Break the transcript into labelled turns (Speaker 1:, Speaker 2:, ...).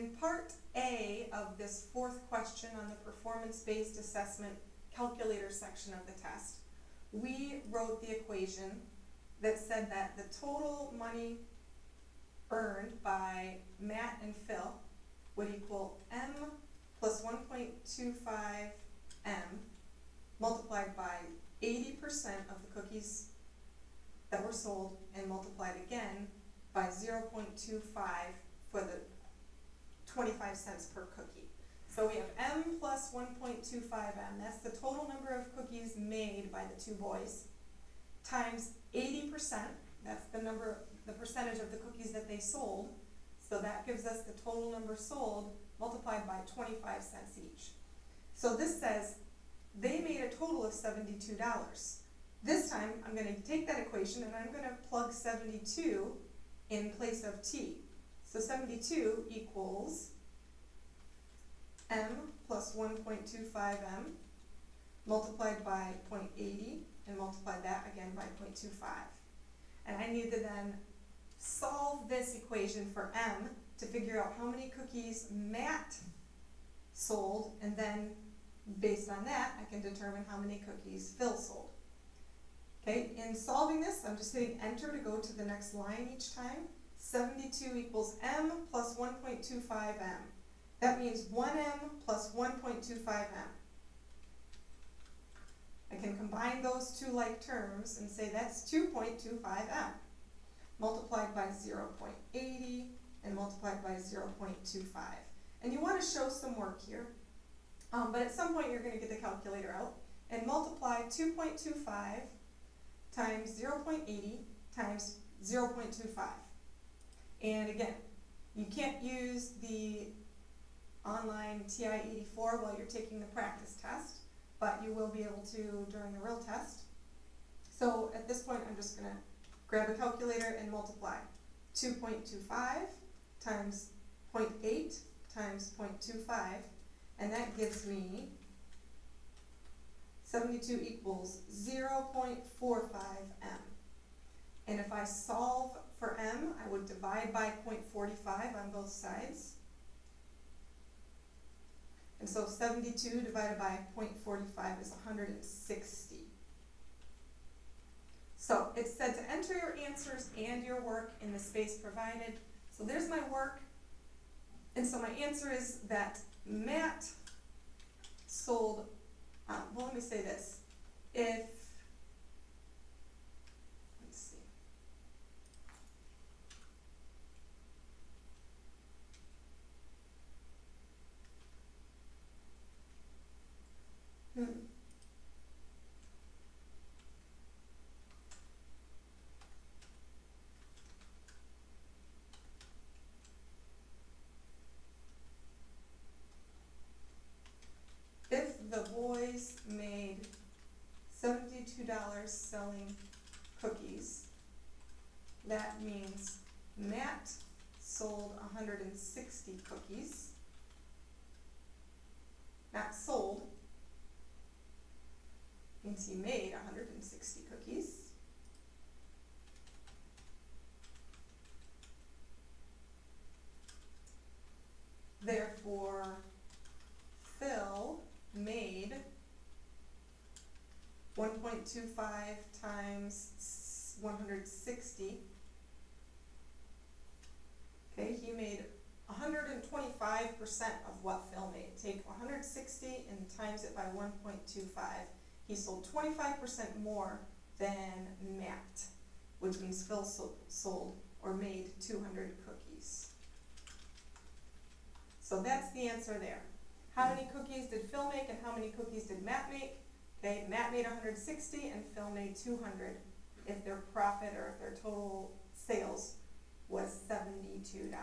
Speaker 1: in part A of this fourth question on the performance-based assessment calculator section of the test, we wrote the equation that said that the total money earned by Matt and Phil would equal M plus 1.25 M multiplied by 80% of the cookies that were sold and multiplied again by 0.25 for the 25 cents per cookie. So we have M plus 1.25 M, that's the total number of cookies made by the two boys, times 80%, that's the percentage of the cookies that they sold, so that gives us the total number sold multiplied by 25 cents each. So this says they made a total of $72. This time I'm going to take that equation and I'm going to plug 72 in place of T. So 72 equals M plus 1.25 M multiplied by 0.80 and multiply that again by 0.25. And I need to then solve this equation for M to figure out how many cookies Matt sold, and then based on that I can determine how many cookies Phil sold. Okay, in solving this I'm just hitting enter to go to the next line each time. 72 equals M plus 1.25 M. That means 1M plus 1.25 M. I can combine those two like terms and say that's 2.25 M multiplied by 0.80 and multiplied by 0.25. And you want to show some work here, but at some point you're going to get the calculator out and multiply 2.25 times 0.80 times 0.25. And again, you can't use the online TI-84 while you're taking the practice test, but you will be able to during the real test. So at this point I'm just going to grab a calculator and multiply 2.25 times 0.8 times 0.25, and that gives me 72 equals 0.45 M. And if I solve for M, I would divide by 0.45 on both sides. And so 72 divided by 0.45 is 160. So it said to enter your answers and your work in the space provided. So there's my work. And so my answer is that Matt sold, well, let me say this. If the boys made $72 selling cookies, that means Matt sold 160 cookies. Not sold means he made 160 cookies. Therefore, Phil made 1.25 times 160. Okay, he made 125% of what Phil made. Take 160 and times it by 1.25. He sold 25% more than Matt, which means Phil sold or made 200 cookies. So that's the answer there. How many cookies did Phil make and how many cookies did Matt make? Okay, Matt made 160 and Phil made 200 if their profit or if their total sales was $72.